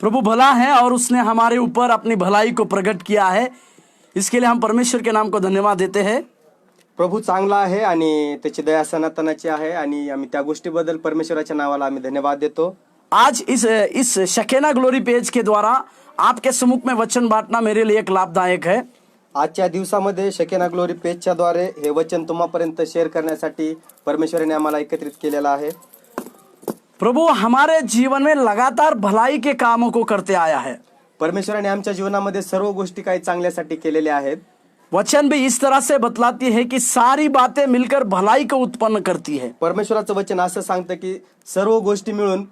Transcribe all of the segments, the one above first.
प्रभु भला है और उसने हमारे ऊपर अपनी भलाई को प्रकट किया है। इसके लिए हम परमेश्वर के नाम को धन्यवाद देते हैं। प्रभू चांगला आहे आणि त्याची दया सनातनाची आहे आणि आम्ही त्या गोष्टीबद्दल परमेश्वराच्या नावाला आम्ही धन्यवाद देतो। आज इस शकेना ग्लोरी पेज के द्वारा आपके सम्मुख में वचन बांटना मेरे लिए एक लाभदायक है। आजच्या दिवसामध्ये शकेना ग्लोरी पेजच्या द्वारे हे वचन तुम्हापर्यंत शेअर करण्यासाठी परमेश्वराने आम्हाला एकत्रित केलेला आहे। प्रभु हमारे जीवन में लगातार भलाई के कामों को करते आया है। परमेश्वराने आमच्या जीवनामध्ये सर्व गोष्टी काही चांगल्यासाठी केलेल्या आहेत। वचन भी इस तरह से बतलाती है कि सारी बातें मिलकर भलाई को उत्पन्न करती है। परमेश्वराचं वचन असं सांगतं की सर्व गोष्टी मिळून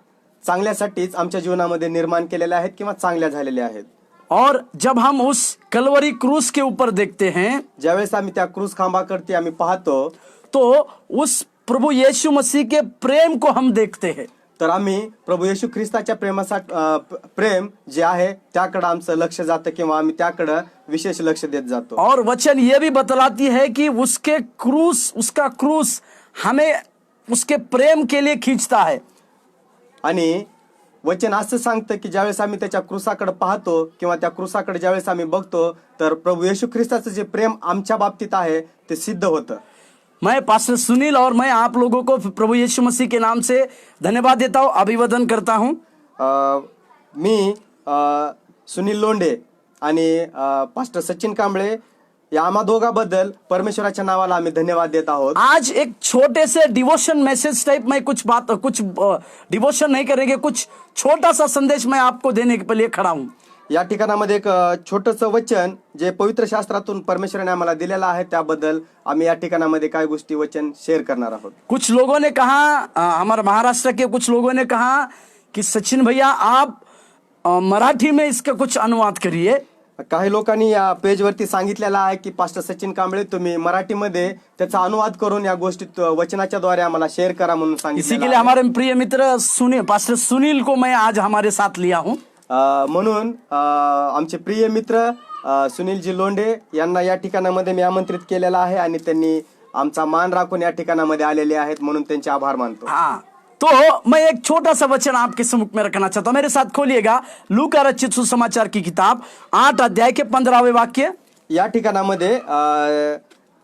चांगल्यासाठीच आमच्या जीवनामध्ये निर्माण केलेल्या आहेत किंवा चांगल्या झालेल्या आहेत। और जब हम उस कलवरी क्रूस के ऊपर देखते हैं, ज्यावेळेस आम्ही त्या क्रूस खांबाकडे आम्ही पाहतो, तो उस प्रभु यीशु मसीह के प्रेम को हम देखते हैं। तर आम्ही प्रभू येशू ख्रिस्ताच्या प्रेम जे आहे त्याकडे आमचं लक्ष जातं किंवा आम्ही त्याकडे विशेष लक्ष देत जातो। और वचन ये भी बतलाती है कि उसका क्रूस हमें उसके प्रेम के लिए खींचता है। आणि वचन असं सांगतं की ज्यावेळेस आम्ही त्याच्या क्रूसाकडे पाहतो किंवा त्या क्रूसाकडे ज्यावेळेस आम्ही बघतो तर प्रभू येशू ख्रिस्ताचं जे प्रेम आमच्या बाबतीत आहे ते सिद्ध होतं। मैं पास्टर सुनील और मैं आप लोगों को प्रभु यीशु मसीह के नाम से धन्यवाद देता हूँ, अभिवादन करता हूँ। मी सुनील लोंढे आणि पास्टर सचिन कांबळे या आम्हा दोघांबद्दल परमेश्वराच्या नावाला आम्ही धन्यवाद देत आहोत। आज एक छोटे से डिवोशन मैसेज टाइप में कुछ डिवोशन नहीं करेंगे, कुछ छोटा सा संदेश मैं आपको देने के लिए खड़ा हूँ। या ठिकाणामध्ये एक छोटंसं वचन जे पवित्र शास्त्रातून परमेश्वराने आम्हाला दिलेलं आहे त्याबद्दल आम्ही या ठिकाणामध्ये काय गोष्टी वचन शेअर करणार आहोत। कुछ लोगों ने कहा, हमारे महाराष्ट्र के कुछ लोगों ने कहा कि सचिन भैया आप मराठी में इसका कुछ अनुवाद करिए। काही लोकांनी या पेजवरती सांगितलेलं आहे की पास्टर सचिन कांबळे तुम्ही मराठीमध्ये त्याचा अनुवाद करून या गोष्टी वचनाच्या द्वारे आम्हाला शेअर करा म्हणून सांगितलं। इसी के लिए हमारे प्रिय मित्र पास्टर सुनील को मैं आज हमारे साथ लिया हूँ। म्हणून आमचे प्रिय मित्र सुनीलजी लोंढे यांना या ठिकाणामध्ये मी आमंत्रित केलेला आहे आणि त्यांनी आमचा मान राखून या ठिकाणामध्ये आलेले आहेत म्हणून त्यांचे आभार मानतो। हाँ, तो मैं एक छोटा सा वचन आपके सम्मुख में रखना चाहता हूँ। मेरे साथ खोलिएगा लूका रचित सुसमाचार की किताब 8 अध्याय के 15वें वाक्य। या ठिकाणामध्ये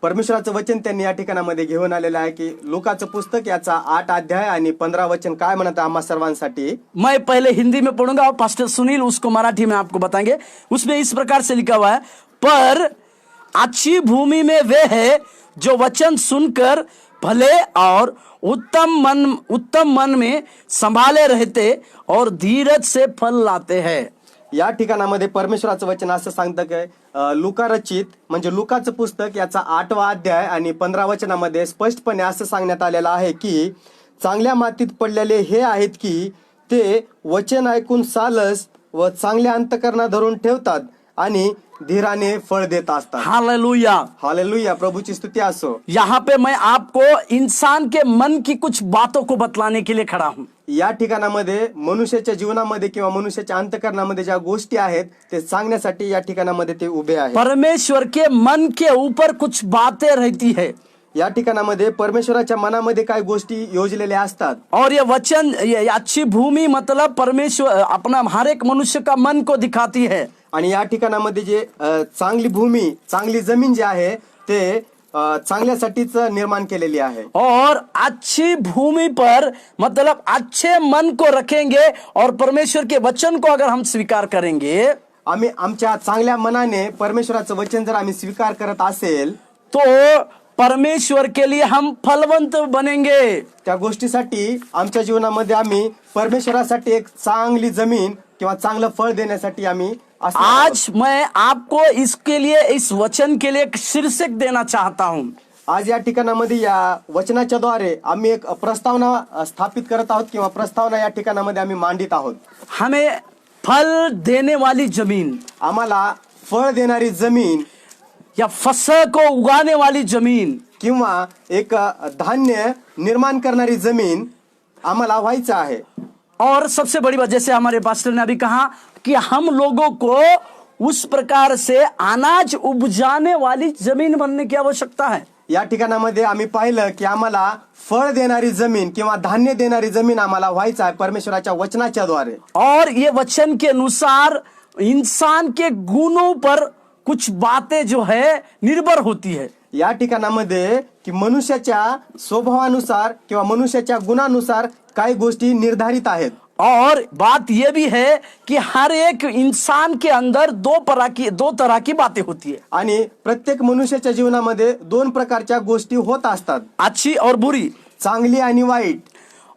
परमेश्वराचं वचन त्यांनी या ठिकाणामध्ये घेऊन आलेलं आहे की लूकाचं पुस्तक याचा 8 अध्याय आणि 15 वचन काय म्हणत आम्हा सर्वांसाठी। मैं पहले हिंदी में पढ़ूंगा और पास्टर सुनील उसको मराठी में आपको बताएंगे। उसमें इस प्रकार से लिखा हुआ है, पर अच्छी भूमि में वे है जो वचन सुनकर भले और उत्तम मन में संभाले रहते और धीरज से फल लाते हैं। या ठिकाणामध्ये परमेश्वराचं वचन असं सांगतं की लूका रचित म्हणजे लूकाचं पुस्तक याचा 8वा अध्याय आणि 15 वचनामध्ये स्पष्टपणे असं सांगण्यात आलेलं आहे की चांगल्या मातीत पडलेले हे आहेत की ते वचन ऐकून सालस व चांगल्या अंतःकरणा धरून ठेवतात आणि धीराने फळ देत असतात। हालेलुया, हालेलुया, प्रभुची स्तुती असो। यहाँ पे मैं आपको इंसान के मन की कुछ बातों को बतलाने के लिए खड़ा हूँ। या ठिकाणामध्ये मनुष्याच्या जीवनामध्ये किंवा मनुष्याच्या अंतःकरणामध्ये ज्या गोष्टी आहेत ते सांगण्यासाठी या ठिकाणामध्ये ते उभे आहेत। परमेश्वर के मन के ऊपर कुछ बातें रहती है। या ठिकाणामध्ये परमेश्वराच्या मनामध्ये काय गोष्टी योजलेल्या असतात। और ये वचन, ये अच्छी भूमि मतलब परमेश्वर अपना हर एक मनुष्य का मन को दिखाती है। आणि या ठिकाणामध्ये जे चांगली भूमी, चांगली जमीन जे आहे ते चांगल्यासाठीच निर्माण केलेली आहे। और अच्छी भूमि पर मतलब अच्छे मन को रखेंगे और परमेश्वर के वचन को अगर हम स्वीकार करेंगे, आम्ही आमच्या चांगल्या मनाने परमेश्वराचं वचन जर आम्ही स्वीकार करत असेल तो परमेश्वर के लिए हम फलवंत बनेंगे। त्या गोष्टीसाठी आमच्या जीवनामध्ये आम्ही परमेश्वरासाठी एक चांगली जमीन किंवा चांगलं फळ देण्यासाठी आम्ही आज मैं आपको इसके लिए, इस वचन के लिए एक शीर्षक देना चाहता हूं। आज या ठिकाणामध्ये या वचनाच्या द्वारे आम्ही एक प्रस्तावना स्थापित करत आहोत किंवा प्रस्तावना या ठिकाणामध्ये आम्ही मांडित आहोत। हमें फल देने वाली जमीन, आम्हाला फळ देणारी जमीन या फसल को उगाने वाली जमीन किंवा एक धान्य निर्माण करणारी जमीन आम्हाला व्हायचं आहे। और सबसे बड़ी बात, जैसे हमारे पास्टर ने अभी कहा कि हम लोगों को उस प्रकार से अनाज उपजाने वाली जमीन बनने की आवश्यकता है। या ठिकाणामध्ये आम्ही पाहिलं की आम्हाला फळ देणारी जमीन किंवा धान्य देणारी जमीन आम्हाला व्हायचं आहे परमेश्वराच्या वचनाच्या द्वारे. और ये वचन के अनुसार इंसान के गुणों पर कुछ बातें जो है निर्भर होती है. या ठिकाणामध्ये की मनुष्याच्या स्वभावानुसार किंवा मनुष्याच्या गुणानुसार काही गोष्टी निर्धारित आहेत. और बात यह भी है कि हर एक इंसान के अंदर दो तरह की बातें होती है. आणि प्रत्येक मनुष्याच्या जीवनामध्ये दोन प्रकारच्या गोष्टी होत असतात, अच्छी और बुरी, चांगली आणि वाईट,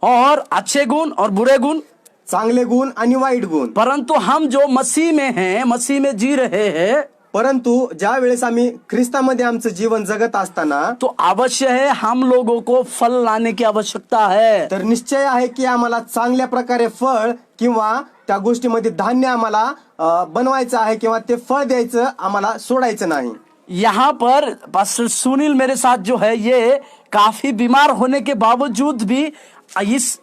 और अच्छे गुण और बुरे गुण. चांगले गुण आणि वाईट गुण. परंतु हम जो मसीह में हैं, मसीह में जी रहे हैं, परंतु ज्या वेळेस आम्ही ख्रिस्तामध्ये आमचं जीवन जगत असताना तो अवश्य है हम लोगों को फल लाने की आवश्यकता है. तर निश्चय आहे की आम्हाला चांगल्या प्रकारे फळ किंवा त्या गोष्टीमध्ये धान्य आम्हाला बनवायचं आहे किंवा ते फळ द्यायचं, आम्हाला सोडायचं नाही. यहाँ पर पास्टर सुनील मेरे साथ जो है ये काफी बीमार होने के बावजूद भी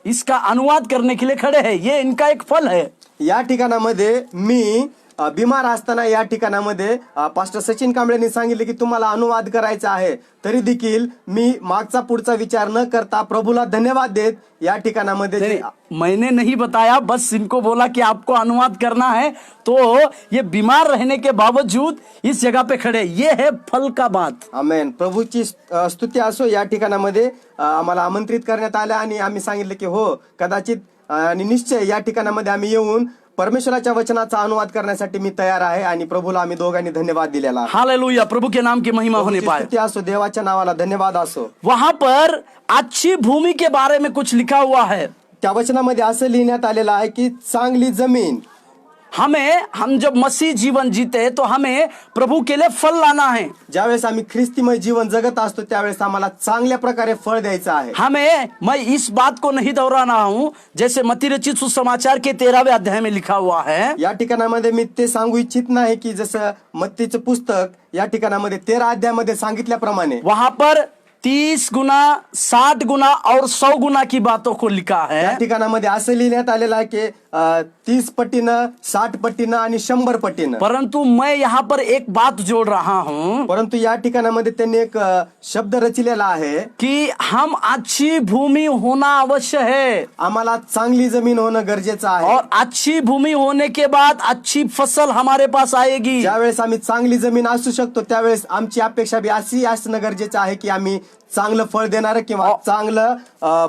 इसका अनुवाद करने के लिए खड़े हैं. ये इनका एक फल है. या ठिकाणामध्ये मी बिमार असताना या ठिकाणामध्ये पास्टर सचिन कांबळेंनी सांगितले की तुम्हाला अनुवाद करायचा आहे, तरी देखील मी मागचा पुढचा विचार न करता प्रभूला धन्यवाद देत या ठिकाणामध्ये मैंने नहीं बताया, बस इनको बोला कि आपको अनुवाद करना है, तो ये बीमार रहने के बावजूद इस जगह पे खड़े. ये है फल का बात. आमेन. प्रभूची स्तुती असो. या ठिकाणामध्ये आम्हाला आमंत्रित करण्यात आलं आणि आम्ही सांगितलं की हो, कदाचित आणि निश्चय या ठिकाणामध्ये आम्ही येऊन परमेश्वराच्या वचनाचा अनुवाद करण्यासाठी मी तयार आहे आणि प्रभूला आम्ही दोघांनी धन्यवाद दिलेला आहे. हालेलुया. प्रभु के नाम की महिमा होने पाए. स्तुती असो, देवाच्या नावाला धन्यवाद असो. वहां पर अच्छी भूमि के बारे में कुछ लिखा हुआ है. त्या वचनामध्ये असं लिहिण्यात आलेलं आहे की चांगली जमीन. हम जब मसीह जीवन जीते तो हमें प्रभु के लिए फल लाना है. ज्यावेळेस आम्ही ख्रिस्तीमय जीवन जगत असतो त्यावेळेस आम्हाला चांगल्या प्रकारे फळ द्यायचं आहे. मैं इस बात को नहीं दोहराना हूं, जैसे मत्ती रचित सुसमाचार के 13वें अध्याय में लिखा हुआ है. या ठिकाणामध्ये मी ते सांगू इच्छित नाही की जसं मत्तीचं पुस्तक या ठिकाणामध्ये 13 अध्यायामध्ये सांगितल्याप्रमाणे वहां पर 30 गुना, 60 गुना और 100 गुना की बातों को लिखा है. या ठिकाणामध्ये असं लिहिण्यात आलेलं आहे की 30 पट्टीनं, 60 पट्टीनं आणि 100 पट्टीनं. परंतु मैं यहाँ पर एक बात जोड़ रहा हूँ, परंतु या ठिकाणामध्ये त्यांनी एक शब्द रचिलेला आहे कि हम अच्छी भूमि होना अवश्य है. आम्हाला चांगली जमीन होणं गरजेचं आहे. और अच्छी भूमि होने के बाद अच्छी फसल हमारे पास आएगी. ज्यावेळेस आम्ही चांगली जमीन असू शकतो त्यावेळेस आमची अपेक्षा बी अशी असणं गरजेचं आहे की आम्ही चांगलं फळ देणार किंवा चांगलं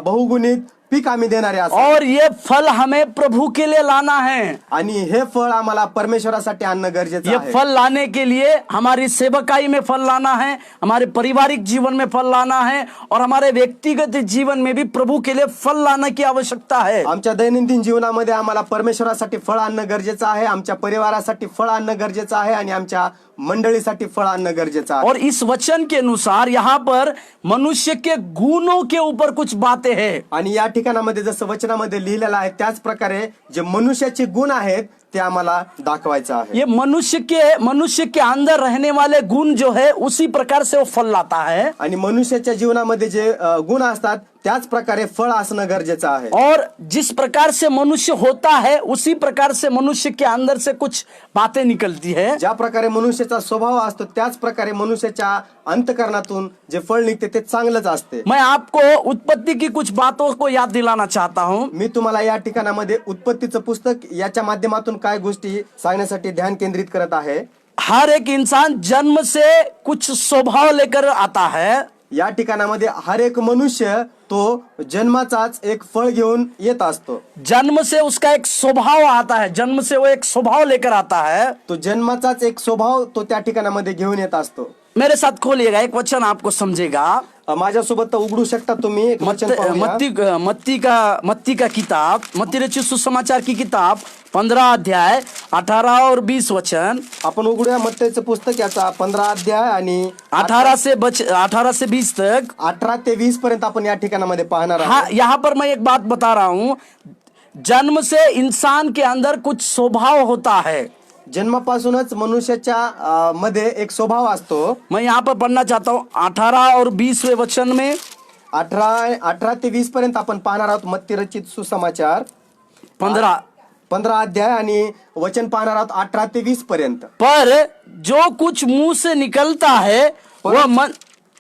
बहुगुणित पीक आम्ही देणारे असू. और ये फल हमें प्रभु के लिए लाना है. आणि हे फळ आम्हाला परमेश्वरासाठी आणणं गरजेचं ये आहे. फल लाने के लिए हमारी सेवकाई में फल लाना है, हमारे पारिवारिक जीवन में फल लाना है, और हमारे व्यक्तिगत जीवन में भी प्रभु के लिए फल लाने की आवश्यकता है. आमच्या दैनंदिन जीवनामध्ये आम्हाला परमेश्वरासाठी फळ आणणं गरजेचं आहे, आमच्या परिवारासाठी फळ आणणं गरजेचं आहे आणि आमच्या मंडळीसाठी फळ आणणं गरजेचं आहे. और इस वचन के अनुसार यहाँ पर मनुष्य के गुणों के ऊपर कुछ बातें हैं. आणि या ठिकाणामध्ये जसं वचनामध्ये लिहिलेलं आहे त्याच प्रकारे जे मनुष्याचे गुण आहेत ते आम्हाला दाखवायचं आहे. ये मनुष्य के अंदर रहने वाले गुण जो है उसी प्रकार से वो फल लाता है. आणि मनुष्याच्या जीवनामध्ये जे गुण असतात त्याच प्रकारे फळ असणं गरजेचं आहे. और जिस प्रकार से मनुष्य होता है उसी प्रकार से मनुष्य के अंदर से कुछ बातें निकलती है. ज्या प्रकारे मनुष्याचा स्वभाव असतो त्याच प्रकारे मनुष्याच्या अंतःकरणातून जे फळ निघते ते चांगलंच असते. मैं आपको उत्पत्ति की कुछ बातों को याद दिलाना चाहता हूँ. मी तुम्हाला या ठिकाणामध्ये उत्पत्तीचं पुस्तक याच्या माध्यमातून काय गोष्टी सांगण्यासाठी ध्यान केंद्रित करत आहे. हर एक इंसान जन्म से कुछ स्वभाव लेकर आता है. या ठिकाणामध्ये हर एक मनुष्य तो जन्माचाच एक फळ घेऊन येत असतो. जन्म से उसका एक स्वभाव आता है, जन्म से वो एक स्वभाव लेकर आता है. तो जन्माचाच एक स्वभाव तो त्या ठिकाणामध्ये घेऊन येत असतो. मेरे साथ खोलिएगा, एक वचन आपको समझेगा. माझ्यासोबत उघडू शकता तुम्ही एक वचन पाहूया. मत्ती का किताब, मत्ती रचित सुसमाचार की किताब 15 अध्याय 18 और 20 वचन. आपण उघडूया मत्तीचं पुस्तक याचा 15 अध्याय आणि 18 से 20 तक. 18 ते 20 पर्यंत आपण या ठिकाणामध्ये पाहणार आहोत. हाँ, यहाँ पर मैं एक बात बता रहा हूँ. जन्म से इंसान के अंदर कुछ स्वभाव होता है. जन्मापासूनच मनुष्याच्या मध्ये एक स्वभाव असतो. मैं यहाँ पर पढ़ना चाहता हूँ 18 और 20वें वचन में. 18 ते 20 पर्यंत आपण पाहणार आहोत मत्ती रचित सुसमाचार 15 अध्याय आणि वचन पाहणार आहोत 18 ते 20 पर्यंत. पर जो कुछ मुंह से निकलता है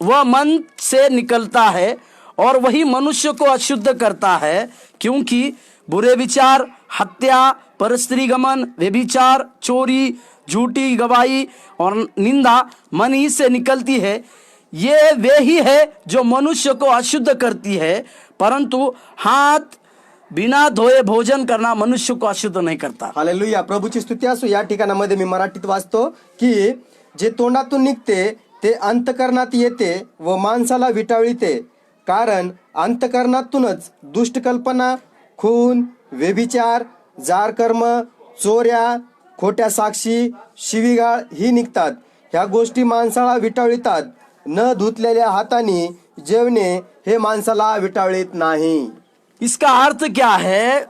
वह मन से निकलता है और वही मनुष्य को अशुद्ध करता है, क्योंकि बुरे विचार, हत्या, परस्त्रीगमन, व्यभिचार, चोरी, झूठी गवाही और निंदा मन ही से निकलती है। ये वे ही है जो मनुष्य को अशुद्ध करती है, परंतु हाथ बिना धोए भोजन करना मनुष्य को अशुद्ध नहीं करता। हालेलुया, प्रभूची स्तुती असो। या ठिकाणामध्ये मी मराठीत वाचतो की जे तोंडातून निघते ते अंतकरणात येते व माणसाला विटाळीते, कारण अंतकरणातूनच दुष्ट कल्पना, खून, व्यभिचार, जार कर्म, चोऱ्या, खोट्या साक्षी, शिवीगाळ ही निघतात. ह्या गोष्टी माणसाला विटाळीतात. न धुतलेल्या हाताने जेवणे हे माणसाला विटाळीत नाही. इसका अर्थ क्या है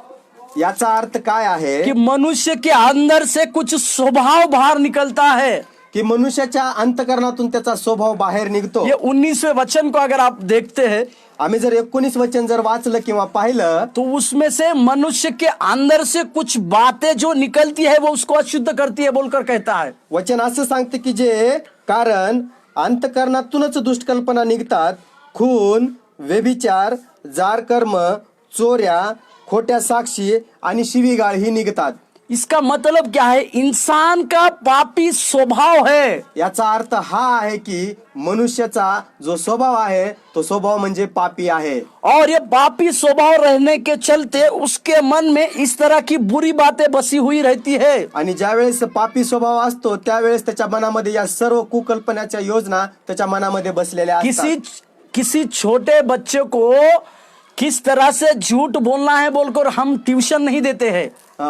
याचा अर्थ काय आहे कि मनुष्य के अंदर से कुछ स्वभाव बाहर निकलता है। की मनुष्याच्या अंतकरणातून त्याचा स्वभाव बाहेर निघतो. ये 19वें वचन को अगर आप देखते हैं आम्ही जर 19 वचन जर वाचलं किंवा पाहिलं तो उसमें से मनुष्य के अंदर से कुछ बातें जो निकलती है वो उसको अशुद्ध करती है बोलकर कहता है। वचन असं सांगते की जे कारण अंतकरणातूनच दुष्ट कल्पना निघतात, खून, व्यभिचार, जार कर्म, चोऱ्या, खोट्या साक्षी आणि शिवीगाळ ही निघतात. इसका मतलब क्या है? इंसान का पापी स्वभाव है। याचा अर्थ हा आहे की मनुष्याचा जो स्वभाव आहे तो स्वभाव म्हणजे पापी आहे. और ये पापी स्वभाव रहने के चलते उसके मन में इस तरह की बुरी बातें बसी हुई रहती है। आणि ज्यावेळेस पापी स्वभाव असतो त्यावेळेस त्याच्या मनामध्ये या सर्व कुकल्पनाच्या योजना त्याच्या मनामध्ये बसलेल्या असतात. किसी छोटे बच्चे को किस तरह से झूठ बोलना है बोलकर हम ट्यूशन नहीं देते हैं।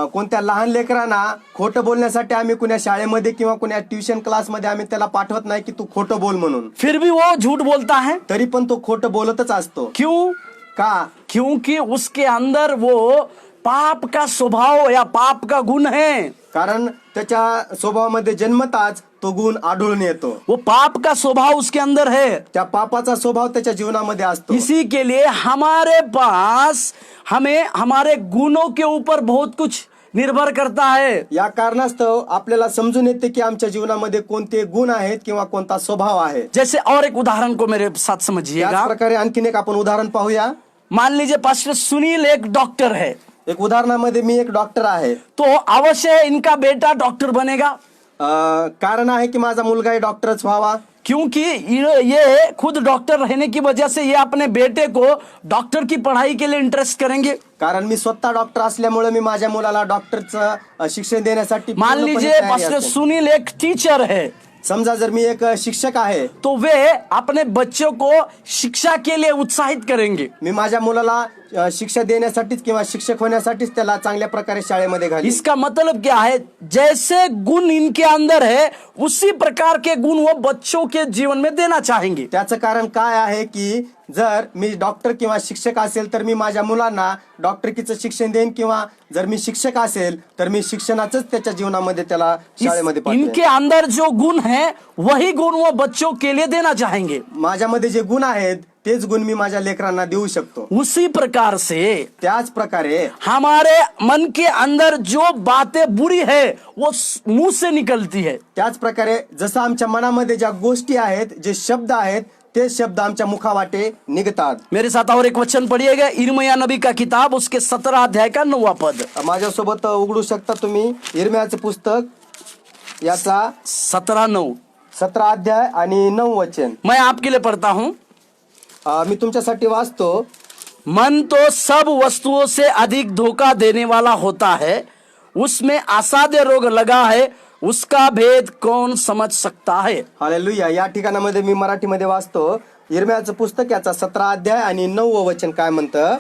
कोणत्या लहान लेकरांना खोटं बोलण्यासाठी आम्ही कुण्या शाळेमध्ये किंवा कुण्या ट्युशन क्लासमध्ये आम्ही त्याला पाठवत नाही की तू खोटं बोल म्हणून. फिर भी वो झूठ बोलता है, तरी पण तो खोटं बोलतच असतो. क्यों? का? क्योंकि उसके अंदर वो पाप का स्वभाव या पाप का गुण है। कारण त्याच्या स्वभावामध्ये जन्मताच तो गुण आढळून येतो. वो पाप का स्वभाव उसके अंदर है, त्या पापाचा स्वभाव त्याच्या जीवनामध्ये असतो. इसी के लिए हमारे पास हमें हमारे गुणों के ऊपर बहुत कुछ निर्भर करता है। या कारणास्तव आपल्याला समजून येते की आमच्या जीवनामध्ये कोणते गुण आहेत किंवा कोणता स्वभाव आहे. जैसे और एक उदाहरण को मेरे साथ समझिएगा। याच प्रकारे आणखीन एक आपण उदाहरण पाहूया. मान लीजिए पास्टर सुनील एक डॉक्टर है, एक उदाहरणामध्ये मी एक डॉक्टर आहे. तो अवश्य इनका बेटा डॉक्टर बनेगा, कारण आहे की माझा मुलगा डॉक्टरच व्हावा. क्योंकि ये खुद डॉक्टर रहने की वजह से ये अपने बेटे को डॉक्टर की पढ़ाई के लिए इंटरेस्ट करेंगे। कारण मी स्वतः डॉक्टर असल्यामुळे मी माझ्या मुलाला डॉक्टरचं शिक्षण देण्यासाठी मान लीजिए पास्टर सुनील एक टीचर है, समजा जर मी एक शिक्षक आहे तो वे अपने बच्चों को शिक्षा के लिए उत्साहित करेंगे। मी माझ्या मुलाला शिक्षा देण्यासाठीच किंवा शिक्षक होण्यासाठीच त्याला चांगल्या प्रकारे शाळेमध्ये घालीन. इसका मतलब क्या है? जैसे गुण इनके अंदर है उसी प्रकार के गुण वो बच्चों के जीवन में देना चाहेंगे। त्याचं कारण काय आहे की जर मी डॉक्टर किंवा शिक्षक असेल तर मी माझ्या मुलांना डॉक्टरकीचं शिक्षण देईन, किंवा जर मी शिक्षक असेल तर मी शिक्षणाचंच त्याच्या जीवनामध्ये त्याला शाळेमध्ये पाठवेन. इनके अंदर जो गुण है वही गुण वो बच्चों के लिए देना चाहेंगे। माझ्यामध्ये जे गुण आहेत तेच गुण मी माझ्या लेकरांना देऊ शकतो. उसी प्रकार से त्याच प्रकारे हमारे मन के अंदर जो बातें बुरी है वो मुंह से निकलती है। त्याच प्रकारे जसं आमच्या मनामध्ये ज्या गोष्टी आहेत, जे शब्द आहेत, ते शब्द आमच्या मुखावाटे निघतात. मेरे साथ और एक वचन पढ़िएगा, इर्मिया नबी का किताब उसके 17 अध्याय का 9वां पद। माझ्यासोबत उघडू शकता तुम्ही इर्मियाचं पुस्तक याचा 17:9। 17 अध्याय आणि 9 वचन. मैं आपके लिए पढ़ता हूं। मी तुमच्यासाठी वाचतो. मन तो सब वस्तुओं से अधिक धोखा देने वाला होता है, उसमें असाध्य रोग लगा है, उसका भेद कौन समझ सकता है। हालेलुया. या ठिकाणामध्ये मी मराठीमध्ये वाचतो. इर्मियाचं पुस्तक याचा 17 अध्याय आणि 9 वचन काय म्हणतं?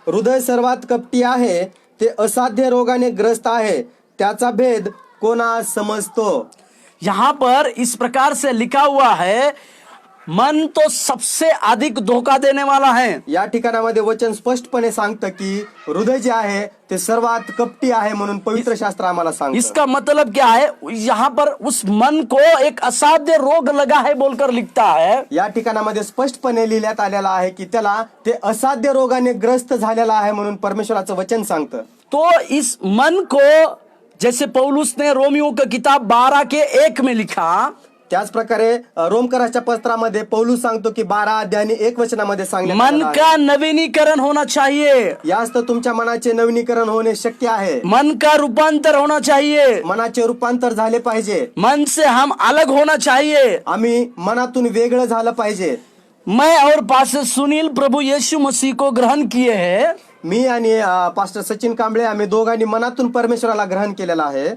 हृदय सर्वात कपटी आहे, ते असाध्य रोगाने ग्रस्त आहे, त्याचा भेद कोणा समजतो. यहाँ पर इस प्रकार से लिखा हुआ है, मन तो सबसे अधिक धोखा देने वाला है। या ठिकाणामध्ये वचन स्पष्टपणे सांगतं की हृदय जे आहे ते सर्वात कपटी आहे म्हणून पवित्र शास्त्र आम्हाला सांगतं. इसका मतलब क्या है? यहाँ पर उस मन को एक असाध्य रोग लगा है बोलकर लिखता है। या ठिकाणामध्ये स्पष्टपणे लिहिण्यात आलेला आहे की त्याला ते असाध्य रोगाने ग्रस्त झालेला आहे म्हणून परमेश्वराचं वचन सांगतं. तो इस मन को, जैसे पौलुस ने रोमियो की किताब 12 के 1 में लिखा, त्याच प्रकारे रोमकराच्या पत्रामध्ये पौलुस सांगतो की 12 अध्याय आणि 1 वचनामध्ये सांगण्यात मन आलेलं आहे. का नवीनीकरण होना चाहिए, यास्त तुमच्या मनाचे नवीनीकरण होणे शक्य आहे. मन का रूपांतर होना चाहिए, मनाचे रूपांतर झाले पाहिजे. मन से हम अलग होना चाहिए. आम्ही मनातून वेगळं झालं पाहिजे. मैं और पास्टर सुनील प्रभु यीशु मसीह को ग्रहण किए हैं. मी आणि पास्टर सचिन कांबळे आम्ही दोघांनी मनातून परमेश्वराला ग्रहण केलेलं आहे.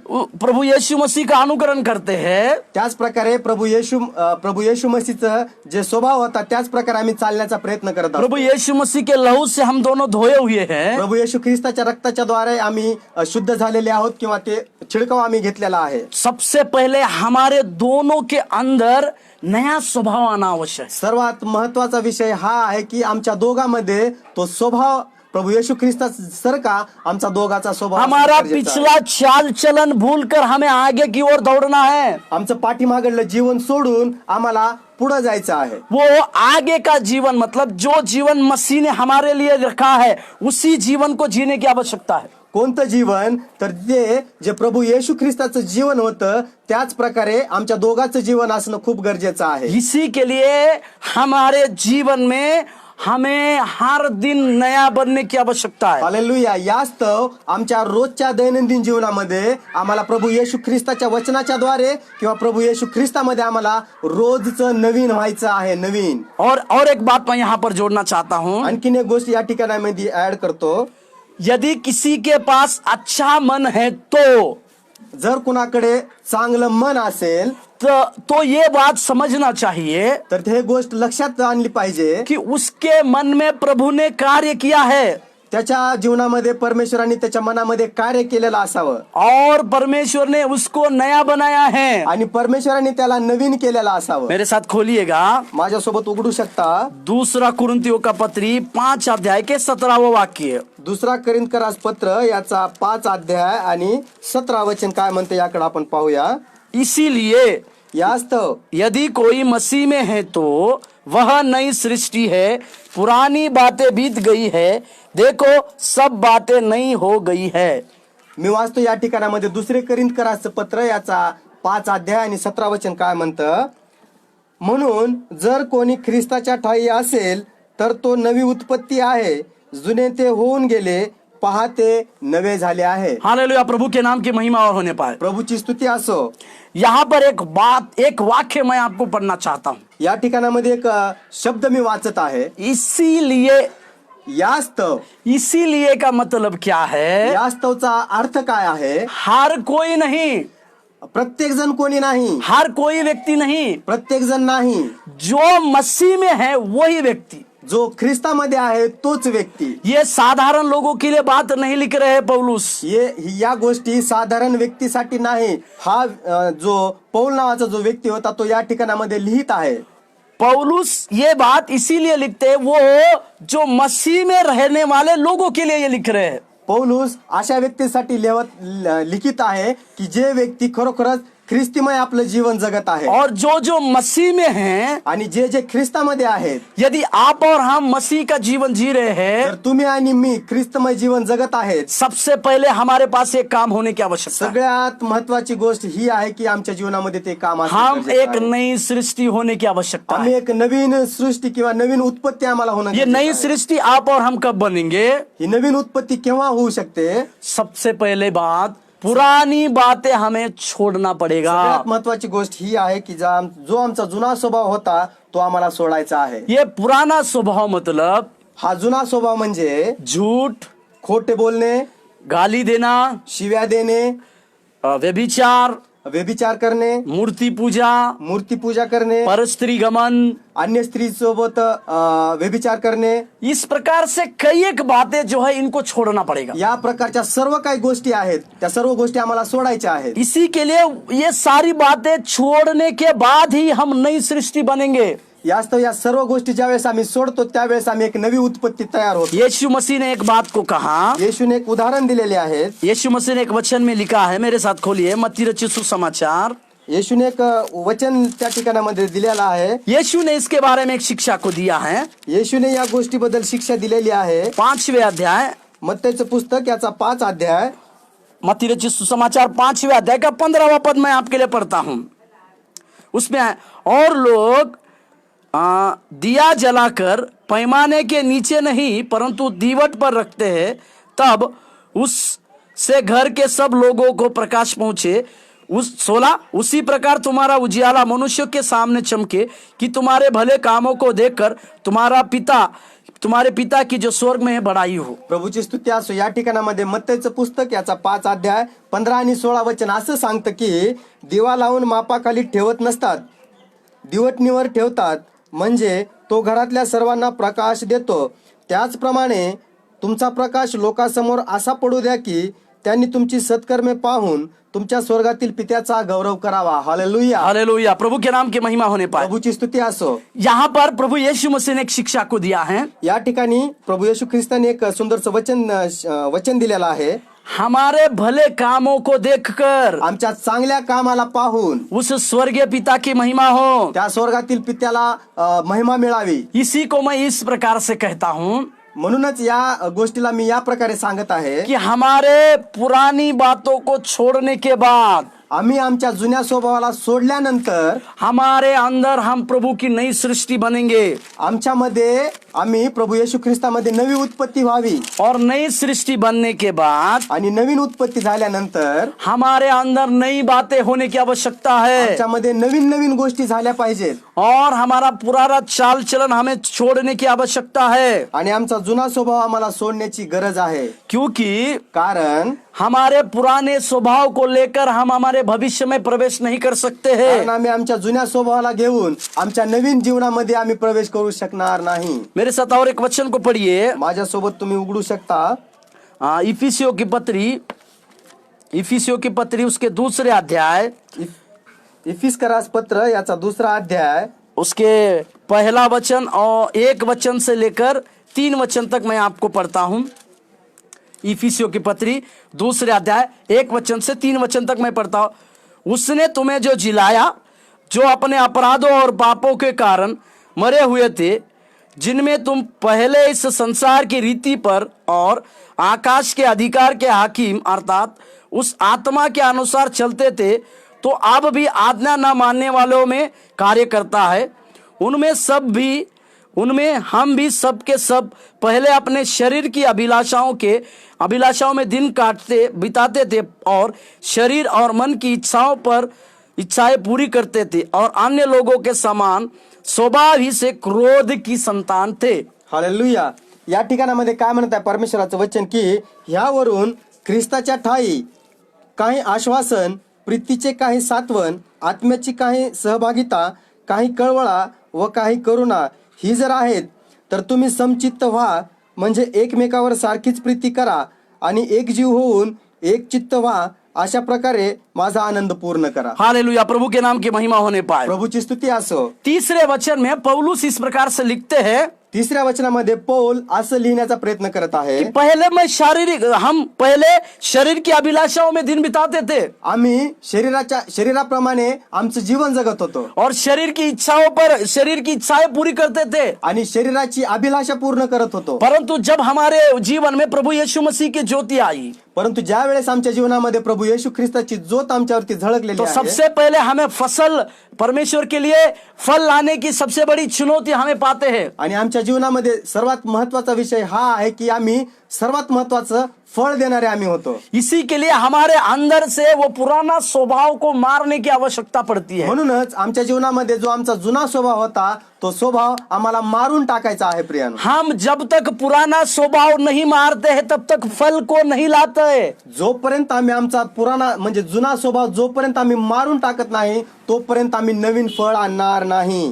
प्रभु यीशु मसीह का अनुकरण करते हैं. त्याच प्रकारे प्रभु येशू मसीहचं जे स्वभाव होता त्याच प्रकारे आम्ही चालण्याचा प्रयत्न करत आहोत. प्रभु यीशु मसीह के लहू से हम दोनों धोए हुए हैं. प्रभू येशू ख्रिस्ताच्या रक्ताच्या द्वारे आम्ही शुद्ध झालेले आहोत किंवा ते छिडकाव आम्ही घेतलेला आहे. सबसे पहले हमारे दोनों के अंदर नया स्वभाव आना आवश्यक है. सर्वात महत्वाचा विषय हा आहे की आमच्या दोघांमध्ये तो स्वभाव प्रभु येशू ख्रिस्ता सारखा आमचा दोघाचा स्वभाव हमारा असणं गरजेचं आहे. पिछला चाल चलन भूलकर हमें आगे की ओर दौड़ना है. आमचं पाठीमागलं जीवन सोडून आम्हाला पुढे जायचं आहे. वो आगे का जीवन मतलब जो जीवन मसीह ने हमारे लिए रखा है उसी जीवन को जीने की आवश्यकता है. कोणतं जीवन तर ते जे प्रभू येशू ख्रिस्ताचं जीवन होतं त्याच प्रकारे आमच्या दोघांचं जीवन असणं खूप गरजेचं आहे. इसी के लिए हमारे जीवन में हमें हर दिन नया बनने की आवश्यकता है. हालेलुया. यास्तव आमच्या रोजच्या दैनंदिन जीवनामध्ये आम्हाला प्रभू येशू ख्रिस्ताच्या वचनाच्या द्वारे किंवा प्रभू येशू ख्रिस्तामध्ये आम्हाला रोजचं नवीन व्हायचं आहे. नवीन. और एक बात मैं यहाँ पर जोड़ना चाहता हूँ. आणखीन एक गोष्ट या ठिकाणामध्ये ऍड करतो. यदि किसी के पास अच्छा मन है तो जर कुणाकडे चांगलं मन असेल तो ये बात समझना चाहिए तर हे गोष्ट लक्षात आणली पाहिजे कि उसके मन में प्रभु ने कार्य किया है त्याच्या जीवनामध्ये परमेश्वराने त्याच्या मनामध्ये कार्य केलेलं असावं और परमेश्वर ने उसको नया बनाया है. आणि परमेश्वराने त्याला नवीन केलेलं असावं. मेरे साथ खोलिएगा माझ्यासोबत उघडू शकता. दूसरा कुरिन्थियों का पत्री 5 अध्याय के 17वां वाक्य. दुसरा करिंथकरास पत्र याचा 5 अध्याय आणि 17 वचन काय म्हणते याकडे आपण पाहूया. इसीलिए यास्तव यदि कोई मसीह में है तो वह नई सृष्टि है, पुरानी बातें बीत गई है, देखो सब बातें नई हो गई है. मी वाचतो या ठिकाणामध्ये दुसरे करिंथकरास पत्र याचा 5 अध्याय आणि 17 वचन काय म्हणतं. म्हणून जर कोणी ख्रिस्ताच्या ठायी असेल तर तो नवी उत्पत्ती आहे, जुने ते होऊन गेले, पहा ते नवे झाले आहे. हालेलुया. प्रभु के नाम की महिमा और होने पाए. प्रभूची स्तुती असो. यहाँ पर एक वाक्य मैं आपको पढ़ना चाहता हूँ. या ठिकाणामध्ये एक शब्द मी वाचत आहे. इसीलिए. यास्तव. इसीलिए का मतलब क्या है. यास्तवचा अर्थ काय आहे. हर कोई नहीं. प्रत्येक जण कोणी नाही. हर कोई व्यक्ति नहीं. प्रत्येक जण नाही. जो मसीह में है वही व्यक्ति. जो ख्रिस्तामध्ये आहे तोच व्यक्ती. ये साधारण लोगों के लिए बात नहीं लिख रहे हैं पौलुस. या गोष्टी साधारण व्यक्तीसाठी नाही. हा जो पौल नावाचा जो व्यक्ती होता तो या ठिकाणामध्ये लिहित आहे. पौलुस ये बात इसीलिए लिखते हैं, वो जो मसीह में रहने वाले लोगों के लिए ये लिख रहे हैं. पौलुस अशा व्यक्तीसाठी लिखित आहे की जे व्यक्ती खरोखरच ख्रिस्तीमय आपलं जीवन जगत आहे. और जो मसीह में हैं, आणि जे ख्रिस्तामध्ये आहेत. यदि आप और हम मसीह का जीवन जी रहे हैं, तर तुम्ही आणि मी ख्रिस्तमय जीवन जगत आहेत. सबसे पहले हमारे पास एक काम होने की आवश्यकता है. सगळ्यात महत्वाची गोष्ट ही आहे की आमच्या जीवनामध्ये ते काम असणं हम गरजेचं एक आहे. नई सृष्टि होने की आवश्यकता आम्ही है. एक नवीन सृष्टी किंवा नवीन उत्पत्ती आम्हाला होणं ये गरजेचं नई आहे. सृष्टि आप और हम कब बनेंगे. ही नवीन उत्पत्ती केव्हा होऊ शकते. सबसे पहले बात, पुरानी बातें हमें छोड़ना पड़ेगा. सगळ्यात महत्वाची गोष्ट ही आहे की जो आमचा जुना स्वभाव होता तो आम्हाला सोडायचा आहे. ये पुराना स्वभाव मतलब हा जुना स्वभाव म्हणजे झूठ, खोटे बोलणे, गाली देना, शिव्या देणे, व्यभिचार करणे, मूर्ति पूजा करणे, परस्त्री गमन, अन्य स्त्री सोबत व्यभिचार करणे. इस प्रकार से कई एक बातें जो है इनको छोड़ना पड़ेगा. या प्रकारच्या सर्व काही गोष्टी आहेत त्या सर्व गोष्टी आम्हाला सोडायच्या आहेत. इसी के लिए ये सारी बातें छोड़ने के बाद ही हम नई सृष्टि बनेंगे. यास्तव या सर्व गोष्टी ज्यावेळेस आम्ही सोडतो त्यावेळेस आम्ही एक नवी उत्पत्ती तयार होतो. यीशु मसीह ने एक बात को कहा. येशूने एक उदाहरण दिलेले आहे. यीशु मसीह ने एक वचन में लिखा है, मेरे साथ खोलिए, मत्ती रचित सुसमाचार. येशूने एक वचन त्या ठिकाणामध्ये दिलेलं आहे. यीशु ने इसके बारे में एक शिक्षा को दिया है. येशूने या गोष्टीबद्दल शिक्षा दिलेली आहे. 5वें अध्याय, मत्तईचं पुस्तक याचा 5 अध्याय, मत्ती रचित सुसमाचार 5वें अध्याय का 15वां पद मैं आपके लिए पढ़ता हूं. उसमें है, और लोग दिया जलाकर पैमाने के नीचे नहीं परंतु दीवट पर रखते हैं, तब उससे घर के सब लोगों को प्रकाश पहुंचे। 16 उसी प्रकार तुम्हारा उजियाला मनुष्य के सामने चमके कि तुम्हारे भले कामों को देखकर तुम्हारे पिता की जो स्वर्ग में है बड़ाई हो। प्रभूची स्तुती असो। या ठिकाणामध्ये मत्तेचं पुस्तक याचा 5 अध्याय 15 आणि 16 वचन असं सांगतं की दिवा लावून मापाखाली ठेवत नसतात, दिवटणीवर ठेवतात, म्हणजे तो घरातल्या सर्वांना प्रकाश देतो। त्याचप्रमाणे तुमचा प्रकाश लोकांसमोर असा पडू द्या की त्यांनी तुमची सत्कर्मे पाहून तुमच्या स्वर्गातील पित्याचा गौरव करावा। हालेलुया, हालेलुया, प्रभु के नाम की महिमा होने पाए। प्रभूची स्तुती असो। यहाँ पर प्रभु यीशु मसीह ने एक शिक्षा को दिया है। या ठिकाणी प्रभू येशू ख्रिस्ताने एक सुंदरचं वचन दिलेलं आहे। हमारे भले कामों को देखकर आमच्या चांगल्या कामाला पाहून उस स्वर्गीय पिता की महिमा हो, त्या स्वर्गातील पित्याला महिमा मिळावी। इसी को मैं इस प्रकार से कहता हूँ म्हणूनच या गोष्टीला मी या प्रकारे सांगत आहे कि हमारे पुरानी बातों को छोड़ने के बाद आम्ही आमच्या जुन्या स्वभावाला सोडल्यानंतर हमारे अंदर हम प्रभु की नई सृष्टि बनेंगे, आमच्यामध्ये आम्ही प्रभू येशू ख्रिस्तामध्ये नवी उत्पत्ती व्हावी। और नई सृष्टि बनने के बाद आणि नवीन उत्पत्ती झाल्यानंतर हमारे अंदर नई बातें होने की आवश्यकता है, आमच्यामध्ये नवीन नवीन गोष्टी झाल्या पाहिजेत और हमारा पुराना चाल चलन हमें छोड़ने की आवश्यकता है। आणि आमचा जुना स्वभाव आम्हाला सोडण्याची गरज आहे, क्योंकि कारण हमारे पुराने स्वभाव को लेकर हम हमारे भविष्य में प्रवेश नहीं कर सकते हैं। आम्ही आमच्या जुन्या स्वभावाला घेऊन आमच्या नवीन जीवनामध्ये आम्ही प्रवेश करू शकणार नाही। मेरे साथ और एक वचन को पढ़िए, माझ्यासोबत तुम्ही उघडू शकता इफिसियों की पत्री उसके दूसरे अध्याय, इफिसकरास पत्र याचा 2रा अध्याय उसके पहला वचन और 1 वचन से लेकर 3 वचन तक मैं आपको पढ़ता हूं। इफिसियों की पत्री 2 अध्याय 1 वचन से 3 वचन तक मैं पढ़ता हूं। उसने तुम्हें जो जिलाया, जो अपने अपराधों और पापों के कारण मरे हुए थे, जिनमें तुम पहले इस संसार की रीति पर और आकाश के अधिकार के हाकिम अर्थात उस आत्मा के अनुसार चलते थे, तो अब भी आज्ञा न मानने वालों में कार्य करता है। उनमें हम भी सब के सब पहले अपने शरीर की अभिलाषाओं में दिन बिताते थे और शरीर और मन की इच्छाएं पूरी करते थे, और अन्य लोगों के समान स्वभाव ही से क्रोध की संतान थे। हालेलुया। या ठिकाणामध्ये काय म्हणत आहे परमेश्वराचं वचन की ह्यावरून ख्रिस्ताच्या ठाई काही आश्वासन, प्रीतीचे काही सात्वन, आत्म्याची काही सहभागिता, काही कळवळा व काही करुणा ही जर आहेत, तर तुम्ही समचित्त व्हा, म्हणजे एकमेकावर सारखीच प्रीती करा आणि एक जीव होऊन एक चित्त व्हा, अशा प्रकारे माझा आनंद पूर्ण करा। हालेलुया, प्रभु के नाम की महिमा होने पाए। प्रभूची स्तुती असो। 3 वचन में पौलुस इस प्रकार से लिखते हैं, 3ऱ्या वचनामध्ये पौल असं लिहिण्याचा प्रयत्न करत आहे कि हम पहले शरीर की अभिलाषाओं में दिन बिताते थे, आम्ही शरीराप्रमाणे आमचं जीवन जगत होतो और शरीर की इच्छाएं पूरी करते थे, आणि शरीराची अभिलाषा पूर्ण करत होतो। परंतु जब हमारे जीवन में प्रभु यीशु मसीह की ज्योति आई, परंतु ज्या वेळेस आमच्या जीवनामध्ये प्रभू येशू ख्रिस्ताची ज्योत आमच्यावरती झळकलेली तो आहे, सबसे पहले हमें परमेश्वर के लिए फल लाने की सबसे बड़ी चुनौती हमें पाते हैं। आणि आमच्या जीवनामध्ये सर्वात महत्वाचा विषय हा आहे की आम्ही सर्वात महत्वाचं फळ देणारे आम्ही होतो। इसी के लिए हमारे अंदर से वो पुराना स्वभाव को मारने की आवश्यकता पड़ती है। म्हणूनच आमच्या जीवनामध्ये जो आमचा जुना स्वभाव होता, तो स्वभाव आम्हाला मारून टाकायचा आहे प्रियानो। हम जब तक पुराना स्वभाव नहीं मारते हैं तब तक फल को नहीं लाते। जोपर्यंत आम्ही आमचा पुराना म्हणजे जुना स्वभाव जोपर्यंत आम्ही मारून टाकत नाही, तोपर्यंत आम्ही नवीन फळ आणणार नाही।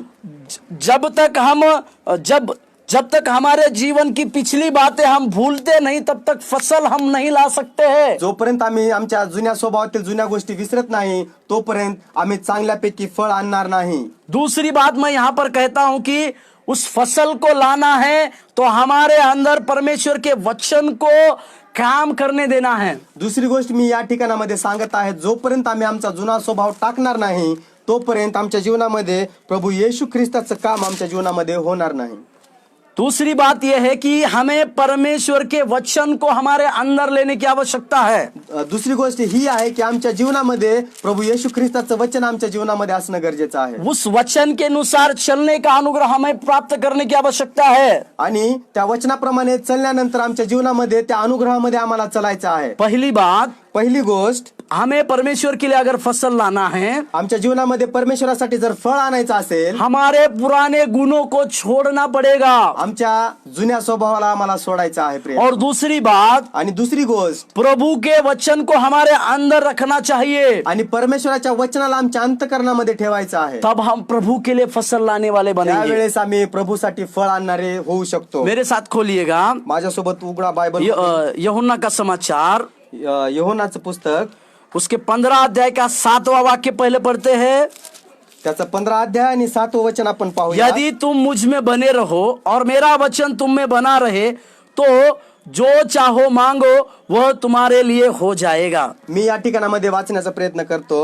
जब तक हमारे जीवन की पिछली बातें हम भूलते नहीं, तब तक फसल हम नहीं ला सकते हैं। जोपर्यंत आम्ही आमच्या जुन्या स्वभावातील जुन्या गोष्टी विसरत नाही, तोपर्यंत आम्ही चांगल्यापैकी फळ आणणार नाही। दूसरी बात मैं यहाँ पर कहता हूं कि उस फसल को लाना है तो हमारे अंदर परमेश्वर के वचन को काम करने देना है। दुसरी गोष्ट मी या ठिकाणामध्ये सांगत आहे, जोपर्यंत आम्ही आमचा जुना स्वभाव टाकणार नाही, तोपर्यंत आमच्या जीवनामध्ये प्रभू येशू ख्रिस्ताचं काम आमच्या जीवनामध्ये होणार नाही। दूसरी बात यह है कि हमें परमेश्वर के वचन को हमारे अंदर लेने की आवश्यकता है। दुसरी गोष्ट ही आहे की आमच्या जीवनामध्ये प्रभु येशू ख्रिस्ताचं वचन आमच्या जीवनामध्ये असणं गरजेचं आहे उस वचन के अनुसार चलने का अनुग्रह हमें प्राप्त करने की आवश्यकता है। आणि त्या वचनाप्रमाणे चलल्यानंतर आमच्या जीवनामध्ये त्या अनुग्रहामध्ये आम्हाला चालायचं आहे। पहली बात, पहिली गोष्ट, हमें परमेश्वर के लिए अगर फसल लाना है, आमच्या जीवनामध्ये परमेश्वरासाठी जर फळ आणायचं असेल, हमारे पुराने गुणों को छोड़ना पड़ेगा। आमच्या जुन्या स्वभावाला आम्हाला सोडायचं आहे प्रिय। और दूसरी बात, आणि दुसरी गोष्ट, प्रभु के वचन को हमारे अंदर रखना चाहिए, आणि परमेश्वराच्या वचनाला आमच्या अंतःकरणामध्ये ठेवायचं आहे। तब हम प्रभु के लिए फसल लाने वाले बनेंगे। त्यावेळेस आम्ही प्रभूसाठी फळ आणणारे होऊ शकतो। मेरे साथ खोलिएगा माझ्यासोबत उघडा बायबल, यूहन्ना का समाचार, यूहन्नाचं पुस्तक, उसके 15 अध्याय का 7वां वाक्य पहले पढ़ते हैं। त्याचा 15 अध्याय आणि 7वं वचन आपण पाहूया। यदि तुम मुझ में बने रहो और मेरा वचन तुम में बना रहे तो जो चाहो मांगो वह तुम्हारे लिए हो जाएगा। मी या ठिकाणामध्ये वाचण्याचा प्रयत्न करतो।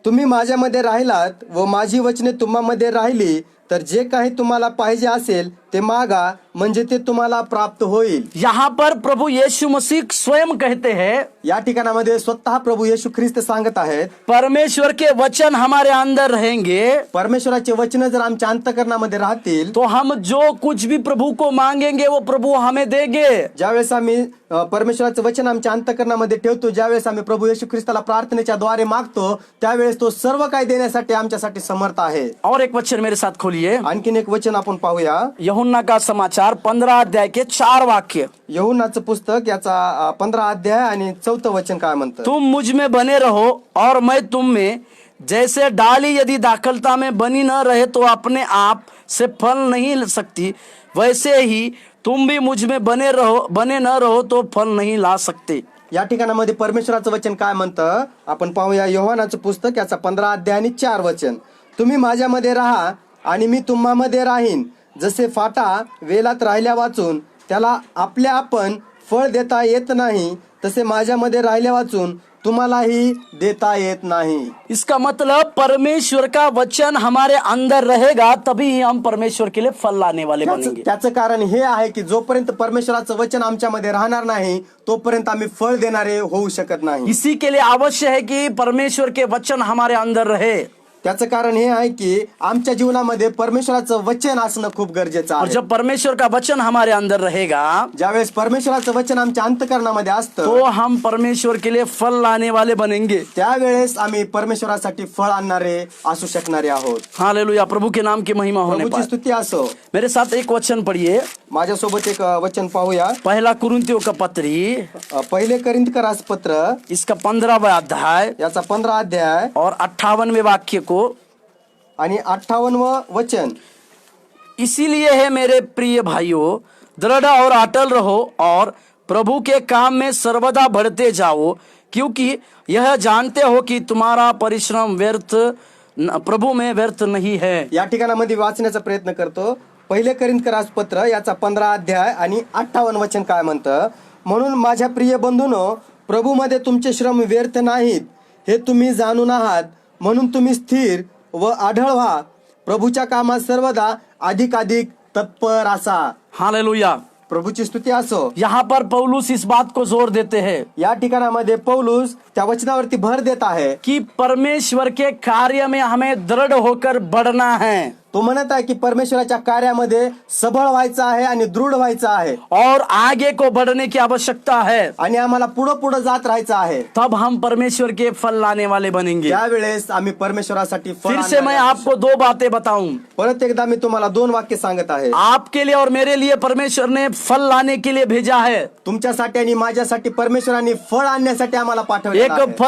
तुम्ही माझ्यामध्ये राहिलात व माझी वचने तुम्हामध्ये राहिली तर जे काही तुम्हाला पाहिजे असेल ते मागा म्हणजे ते तुम्हाला प्राप्त होईल। यहाँ पर प्रभु यीशु मसीह स्वयं कहते हैं, या ठिकाणामध्ये स्वतः प्रभु येशू ख्रिस्त सांगत आहेत, परमेश्वर के वचन हमारे अंदर रहेंगे परमेश्वराचे वचन जर आमच्या अंतःकरणामध्ये राहतील तो हम जो कुछ भी प्रभु को मांगेंगे वो प्रभु हमें देंगे। ज्यावेळेस आम्ही परमेश्वराचं वचन आमच्या अंतःकरणामध्ये ठेवतो, ज्यावेळेस आम्ही प्रभू येशू ख्रिस्ताला प्रार्थनेच्या द्वारे मागतो, त्यावेळेस तो सर्व काही देण्यासाठी आमच्यासाठी समर्थ आहे। और एक वचन मेरे साथ खोलिए, आणखीन एक वचन आपण पाहूया। यूहन्ना का समाचार 15 अध्याय के 4 वाक्य। यूहन्नाचं पुस्तक याचा 15 अध्याय आणि 4थं वचन काय म्हणतं? तुम मुझ में बने रहो और मैं तुम में, जैसे डाली यदि दाखलता में बनी न रहे तो अपने आप से फल नहीं ला सकती, वैसे ही तुम भी मुझ में बने न रहो तो फल नहीं ला सकते। या ठिकाणामध्ये परमेश्वराचं वचन काय म्हणतं आपण पाहूया। यूहन्नाचं पुस्तक याचा 15 अध्याय आणि 4 वचन, तुम्ही माझ्यामध्ये राहा आणि मी तुम्हामध्ये राहीन, जसे फाटा वेलात राहिल्या वाचून त्याला आपल्या आपण फळ देता येत नाही, तसे माझ्यामध्ये राहिल्या वाचून तुम्हालाही देता येत नाही। इसका मतलब परमेश्वर का वचन हमारे अंदर रहेगा तभी हम परमेश्वर के लिए फल लाने वाले बनेंगे। त्याचं कारण हे आहे की जोपर्यंत परमेश्वराचं वचन आमच्यामध्ये राहणार नाही तोपर्यंत आम्ही फळ देणारे होऊ शकत नाही। इसी के लिए आवश्यक है कि परमेश्वर के वचन हमारे अंदर रहे। त्याचं कारण हे आहे की आमच्या जीवनामध्ये परमेश्वराचं वचन असणं खूप गरजेचं और आहे। जब परमेश्वर का वचन हमारे अंदर रहेगा, ज्यावेळेस परमेश्वराचं वचन आमच्या अंतःकरणामध्ये असतं तो हम परमेश्वर के लिए फल लाने वाले बनेंगे। त्यावेळेस आम्ही परमेश्वरासाठी फळ आणणारे असू शकणारे आहोत। हालेलुया, प्रभु के नाम की महिमा होने प्रभूची पाए। स्तुती असो। मेरे साथ एक वचन पढ़िए, माझ्यासोबत एक वचन पाहूया। पहला कुरिन्थियों का पत्री, पहिले कोरिन्थकरास पत्र इसका 15वां अध्याय याचा 15 अध्याय और 58वें वाक्य को, आणि 58वं वचन, इसीलिए है मेरे प्रिय भाइयों, दृढ़ और अटल रहो और प्रभु के काम में सर्वदा बढ़ते जाओ, क्योंकि यह जानते हो कि तुम्हारा परिश्रम प्रभु में व्यर्थ नहीं है। या ठिकाणामध्ये वाचण्याचा प्रयत्न करतो। पहिले कोरिन्थकरास पत्र याचा 15 अध्याय आणि 58 वचन काय म्हणतं, म्हणून माझ्या प्रिय बंधूंनो, प्रभूमध्ये तुमचे श्रम व्यर्थ नाहीत हे तुम्ही जाणून आहात, म्हणून तुम्ही स्थिर व आढळ व्हा, प्रभूच्या कामात सर्वदा अधिकाधिक तत्पर असा। हालेलुया, प्रभूची स्तुती असो। यहाँ पर पौलुस इस बात को जोर देते हैं या ठिकाणामध्ये पौलुस त्या वचनावरती भर देत आहे कि परमेश्वर के कार्य में हमें दृढ़ होकर बढ़ना है। तो म्हणत आहे की परमेश्वराच्या कार्यामध्ये सबळ व्हायचं आहे आणि दृढ व्हायचं आहे और आगे को बढ़ने की आवश्यकता है। आणि आम्हाला पुढे पुढे जात राहायचं आहे, तब हम परमेश्वर के फल लाने वाले बनेंगे। त्यावेळेस आम्ही परमेश्वरासाठी फळ फिर से मैं आपको 2 बातें बताऊं। परत एकदा मी तुम्हाला 2 वाक्य सांगत आहे। आपके लिए और मेरे लिए परमेश्वर ने फल लाने के लिए भेजा है। तुमच्यासाठी आणि माझ्यासाठी परमेश्वराने फळ आणण्यासाठी आम्हाला पाठवले एक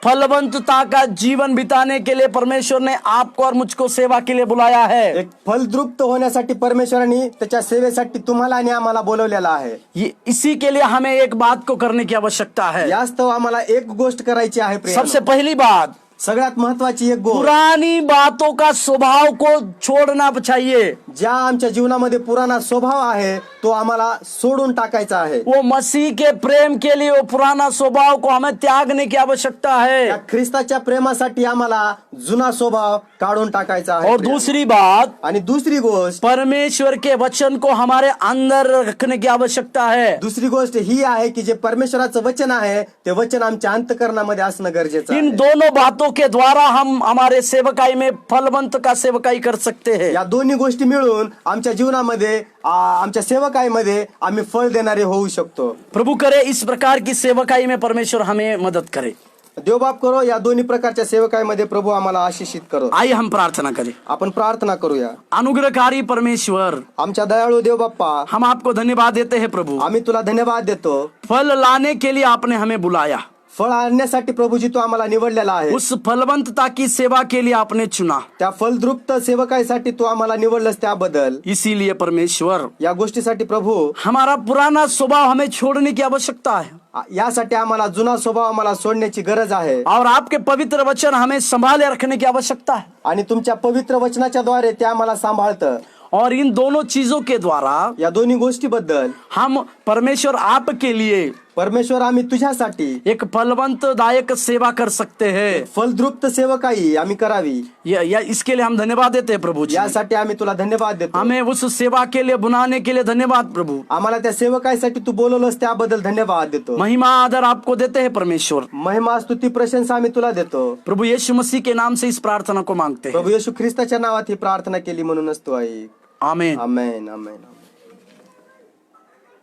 फलवंतता का जीवन बिताने के लिए परमेश्वर ने आपको और मुझको सेवा के लिए बुलाया है। एक फलद्रुप्त होण्यासाठी परमेश्वराने त्याच्या सेवेसाठी तुम्हाला आणि आम्हाला बोलवलेला आहे। इसी के लिए हमें एक बात को करने की आवश्यकता है। यास्तव आम्हाला एक गोष्ट करायची आहे प्रिय। सबसे पहली बात, सगळ्यात महत्वाची एक गोष्ट, पुरानी बातों का स्वभाव को छोड़ना चाहिए। ज्या आमच्या जीवनामध्ये पुराना स्वभाव आहे तो आम्हाला सोडून टाकायचा आहे। वो मसीह के प्रेम के लिए वो पुराना स्वभाव को हमें त्यागने की आवश्यकता है। ख्रिस्ताच्या प्रेमासाठी आम्हाला जुना स्वभाव काढून टाकायचा आहे और प्रिय. दूसरी बात, आणि दुसरी गोष्ट परमेश्वर के वचन को हमारे अंदर रखने की आवश्यकता है। दुसरी गोष्ट ही आहे की जे परमेश्वराचं वचन आहे ते वचन आमच्या अंतःकरणामध्ये असणं गरजेचं इन आहे. दोनों बातों के द्वारा हम हमारे सेवकाई में फलवंत का सेवकाई कर सकते हैं। या दोन्ही गोष्टी मिळून आमच्या जीवनामध्ये आमच्या सेवकाईमध्ये आम्ही फळ देणारे होऊ शकतो. प्रभु करे इस प्रकार की सेवकाई में परमेश्वर हमें मदद करे। देवबाप करो या दोन्ही प्रकारच्या सेवकाईमध्ये प्रभू आम्हाला आशीषित करो. आइए हम प्रार्थना करें। आपण प्रार्थना करूया. अनुग्रहकारी परमेश्वर, आमच्या दयाळू देवबाप्पा, हम आपको धन्यवाद देते हैं प्रभु। आम्ही तुला धन्यवाद देतो. फल लाने के लिए आपने हमें बुलाया, फळ आणण्यासाठी प्रभूजी तू आम्हाला निवडलेला आहे. उस फलवंतता की सेवा के लिए आपने चुना, त्या फलद्रुप्त सेवकाईसाठी तू आम्हाला निवडलंस त्याबद्दल इसीलिए परमेश्वर या गोष्टीसाठी प्रभू हमारा पुराना स्वभाव हमें छोड़ने की आवश्यकता है यासाठी आम्हाला जुना स्वभाव आम्हाला सोडण्याची गरज आहे. और आपके पवित्र वचन हमें संभाले रखने की आवश्यकता है। आणि तुमच्या पवित्र वचनाच्या द्वारे ते आम्हाला सांभाळतं. और इन दोनों चीजों के द्वारा या दोन्ही गोष्टीबद्दल हम परमेश्वर आपके लिए परमेश्वर आम्ही तुझ्यासाठी एक फलवंत दायक सेवा कर सकते हैं। फलद्रुप्त सेवकाई आम्ही करावी या इसके लिए हम धन्यवाद देते हैं प्रभु जी। यासाठी आम्ही तुला धन्यवाद देतो. हमें उस सेवा के लिए बुलाने के लिए धन्यवाद प्रभु। आम्हाला त्या सेवकाईसाठी तू बोलवलंस त्याबद्दल धन्यवाद देतो. महिमा आदर आपको देते हैं परमेश्वर। महिमा स्तुती प्रशंसा आम्ही तुला देतो. प्रभु यीशु मसीह के नाम से इस प्रार्थना को मांगते हैं। प्रभू येशू ख्रिस्ताच्या नावात ही प्रार्थना केली म्हणूनच तू आहे. आमीन। आमेन आमेन.